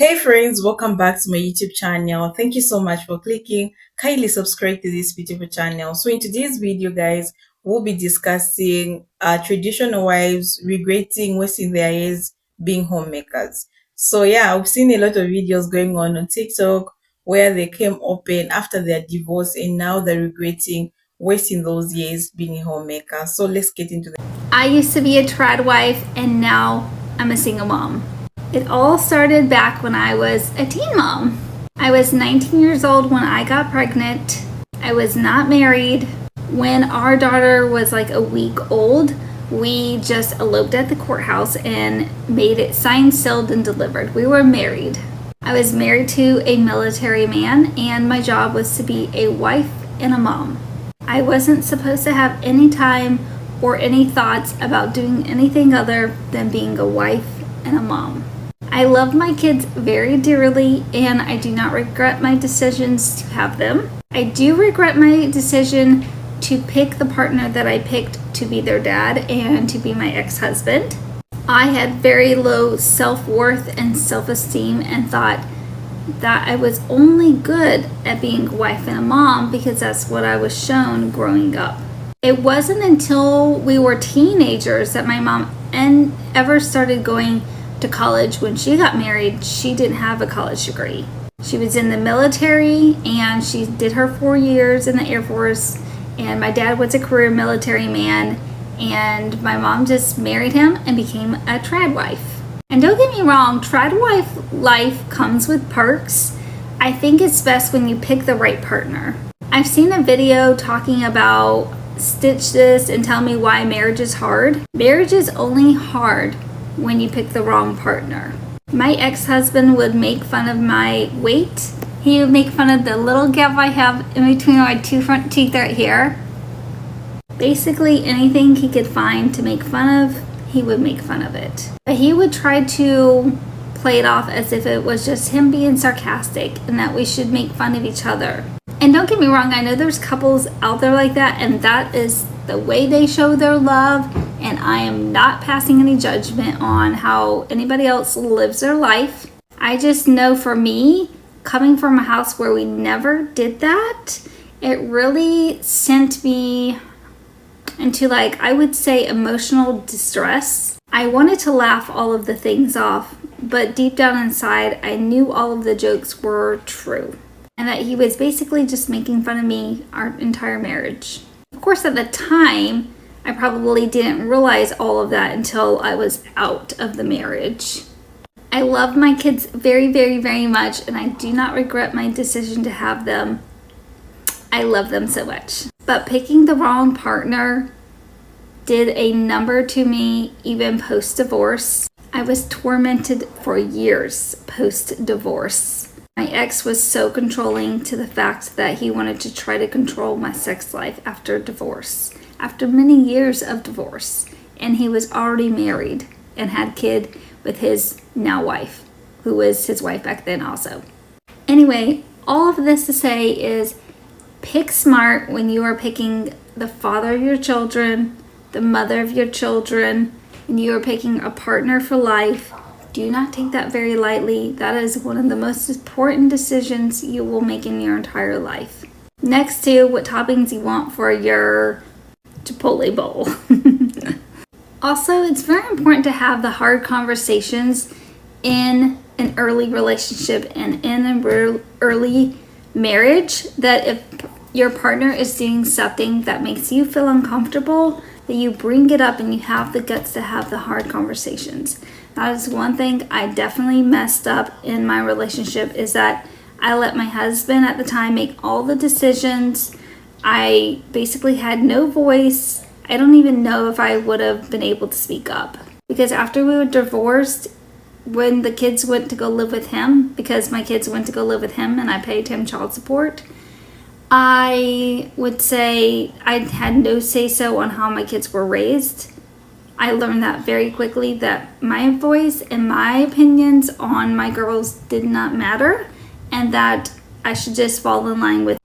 Hey friends, welcome back to my YouTube channel. Thank you so much for clicking. Kindly subscribe to this beautiful channel. So in today's video, guys, we'll be discussing traditional wives regretting wasting their years being homemakers. So yeah, I've seen a lot of videos going on TikTok where they came open after their divorce and now they're regretting wasting those years being a homemaker. So let's get into the I used to be a trad wife and now I'm a single mom. It all started back when I was a teen mom. I was 19 years old when I got pregnant. I was not married. When our daughter was like a week old, we just eloped at the courthouse and made it signed, sealed, and delivered. We were married. I was married to a military man, and my job was to be a wife and a mom. I wasn't supposed to have any time or any thoughts about doing anything other than being a wife and a mom. I love my kids very dearly and I do not regret my decisions to have them. I do regret my decision to pick the partner that I picked to be their dad and to be my ex-husband. I had very low self-worth and self-esteem and thought that I was only good at being a wife and a mom because that's what I was shown growing up. It wasn't until we were teenagers that my mom ever started going to college. When she got married, she didn't have a college degree. She was in the military and she did her 4 years in the Air Force, and my dad was a career military man, and my mom just married him and became a trad wife. And don't get me wrong, trad wife life comes with perks. I think it's best when you pick the right partner. I've seen a video talking about stitch this and tell me why marriage is hard. Marriage is only hard when you pick the wrong partner. My ex-husband would make fun of my weight. He would make fun of the little gap I have in between my two front teeth right here. Basically anything he could find to make fun of, he would make fun of it. But he would try to play it off as if it was just him being sarcastic and that we should make fun of each other. And don't get me wrong, I know there's couples out there like that, and that is the way they show their love, and I am not passing any judgment on how anybody else lives their life. I just know for me, coming from a house where we never did that, it really sent me into, like, I would say emotional distress. I wanted to laugh all of the things off, but deep down inside, I knew all of the jokes were true, and that he was basically just making fun of me our entire marriage. Of course, at the time, I probably didn't realize all of that until I was out of the marriage. I love my kids very, very, very much, and I do not regret my decision to have them. I love them so much. But picking the wrong partner did a number to me, even post-divorce. I was tormented for years post-divorce. My ex was so controlling to the fact that he wanted to try to control my sex life after divorce, after many years of divorce. And he was already married and had a kid with his now wife, who was his wife back then also. Anyway, all of this to say is pick smart when you are picking the father of your children, the mother of your children, and you are picking a partner for life. Do not take that very lightly. That is one of the most important decisions you will make in your entire life. Next to what toppings you want for your Chipotle bowl. Also, it's very important to have the hard conversations in an early relationship and in an early marriage, that if your partner is doing something that makes you feel uncomfortable, that you bring it up and you have the guts to have the hard conversations. That is one thing I definitely messed up in my relationship, is that I let my husband at the time make all the decisions. I basically had no voice. I don't even know if I would have been able to speak up. Because after we were divorced, when the kids went to go live with him, because my kids went to go live with him and I paid him child support, I would say I had no say-so on how my kids were raised. I learned that very quickly, that my voice and my opinions on my girls did not matter, and that I should just fall in line with.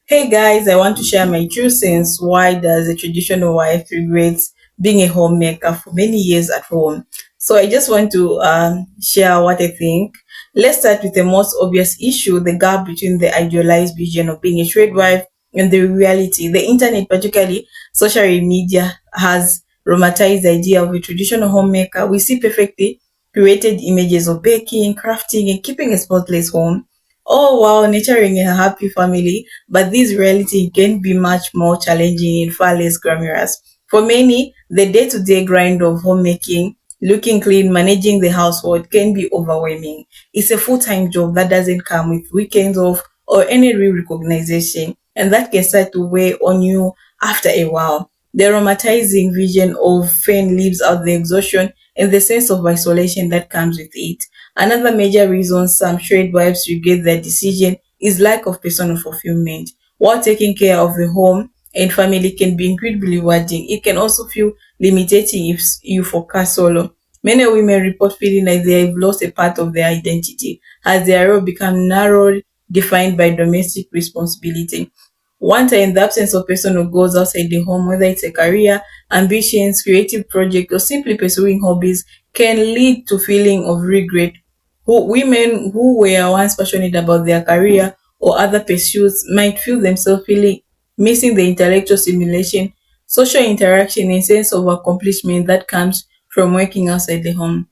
Hey guys, I want to share my true sense. Why does a traditional wife regret being a homemaker for many years at home? So I just want to share what I think. Let's start with the most obvious issue, the gap between the idealized vision of being a trade wife and the reality. The internet, particularly social media, has romanticized the idea of a traditional homemaker. We see perfectly created images of baking, crafting, and keeping a spotless home. Oh wow, nurturing a happy family, but this reality can be much more challenging and far less glamorous. For many, the day-to-day grind of homemaking, looking clean, managing the household can be overwhelming. It's a full-time job that doesn't come with weekends off or any real recognition, and that can start to weigh on you after a while. The traumatizing vision of fame leaves out the exhaustion and the sense of isolation that comes with it. Another major reason some trade wives regret their decision is lack of personal fulfillment. While taking care of a home and family can be incredibly rewarding, it can also feel limiting if you focus solo. Many women report feeling like they have lost a part of their identity as their role become narrowly defined by domestic responsibility. One time, the absence of person who goes outside the home, whether it's a career, ambitions, creative project, or simply pursuing hobbies, can lead to feeling of regret. Women who were once passionate about their career or other pursuits might feel themselves feeling missing the intellectual stimulation, social interaction, and sense of accomplishment that comes from working outside the home.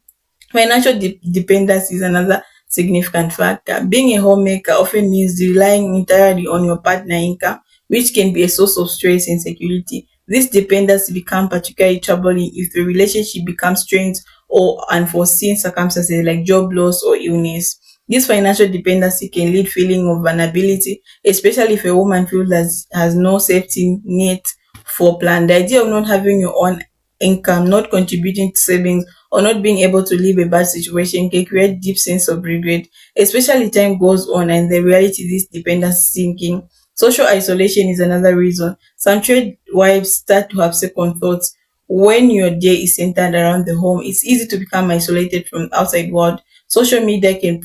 Financial dependence is another significant factor. Being a homemaker often means relying entirely on your partner income, which can be a source of stress and insecurity. This dependence becomes particularly troubling if the relationship becomes strained or unforeseen circumstances like job loss or illness. This financial dependency can lead feeling of vulnerability, especially if a woman feels that has no safety net for plan. The idea of not having your own income, not contributing to savings, or not being able to leave a bad situation can create deep sense of regret, especially time goes on and the reality this dependence sinking. Social isolation is another reason. Some trade wives start to have second thoughts. When your day is centered around the home, it's easy to become isolated from outside world. Social media can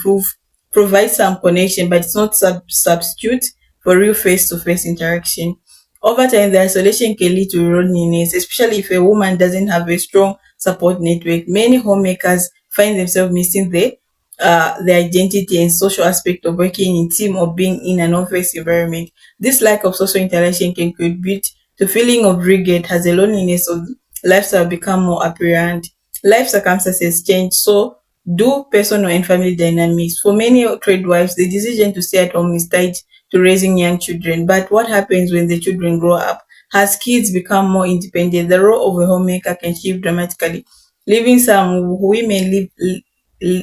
provide some connection, but it's not substitute for real face-to-face interaction. Over time, the isolation can lead to loneliness, especially if a woman doesn't have a strong support network. Many homemakers find themselves missing the identity and social aspect of working in team or being in an office environment. This lack of social interaction can contribute to feeling of regret as the loneliness of lifestyle become more apparent. Life circumstances change, so do personal and family dynamics. For many trade wives, the decision to stay at home is tied to raising young children. But what happens when the children grow up? As kids become more independent, the role of a homemaker can shift dramatically, leaving some women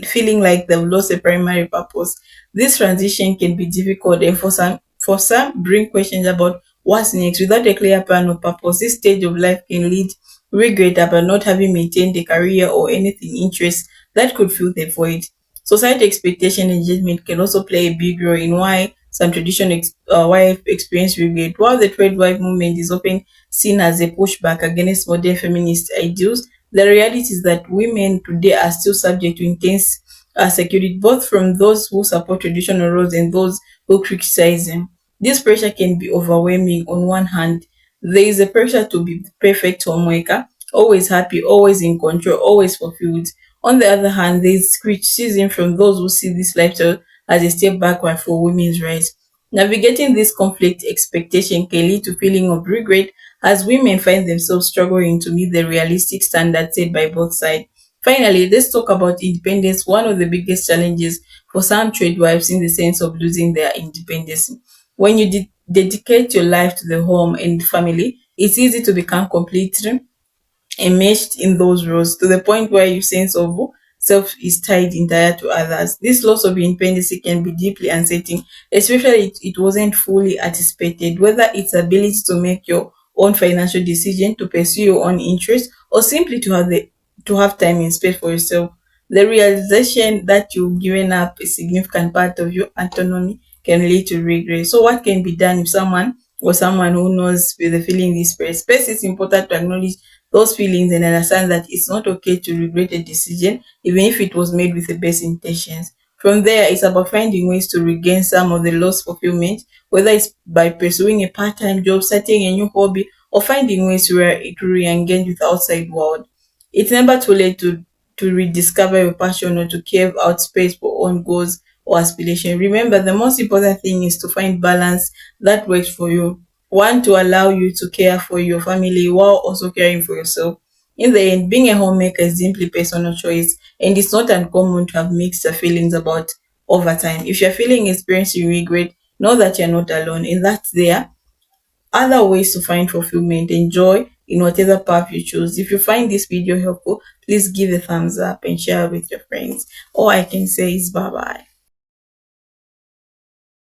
feeling like they've lost a primary purpose. This transition can be difficult and for some bring questions about what's next. Without a clear plan of purpose, this stage of life can lead regret about not having maintained a career or anything interest that could fill the void. Society expectation and judgment can also play a big role in why some traditional wife experience regret. While the trade wife movement is often seen as a pushback against modern feminist ideals, the reality is that women today are still subject to intense security, both from those who support traditional roles and those who criticize them. This pressure can be overwhelming. On one hand, there is a pressure to be the perfect homemaker, always happy, always in control, always fulfilled. On the other hand, there is criticism from those who see this lifestyle as a step backward for women's rights. Navigating this conflict expectation can lead to feeling of regret as women find themselves struggling to meet the realistic standards set by both sides. Finally, let's talk about independence, one of the biggest challenges for some trade wives in the sense of losing their independence. When you dedicate your life to the home and family, it's easy to become completely enmeshed in those roles to the point where your sense of self is tied entire to others. This loss of independence can be deeply unsettling, especially it wasn't fully anticipated, whether it's ability to make your own financial decision, to pursue your own interests, or simply to have time and space for yourself. The realization that you've given up a significant part of your autonomy can lead to regret. So what can be done if someone who knows with the feeling this space? First, it's important to acknowledge those feelings and understand that it's not okay to regret a decision, even if it was made with the best intentions. From there, it's about finding ways to regain some of the lost fulfillment, whether it's by pursuing a part-time job, starting a new hobby, or finding ways where it will re-engage with the outside world. It's never too late to rediscover your passion or to carve out space for your own goals or aspiration. Remember, the most important thing is to find balance that works for you. One, to allow you to care for your family while also caring for yourself. In the end, being a homemaker is simply personal choice, and it's not uncommon to have mixed feelings about over time. If you're feeling experiencing regret, know that you're not alone, and that's there other ways to find fulfillment and joy in whatever path you choose. If you find this video helpful, please give a thumbs up and share with your friends. All I can say is bye bye.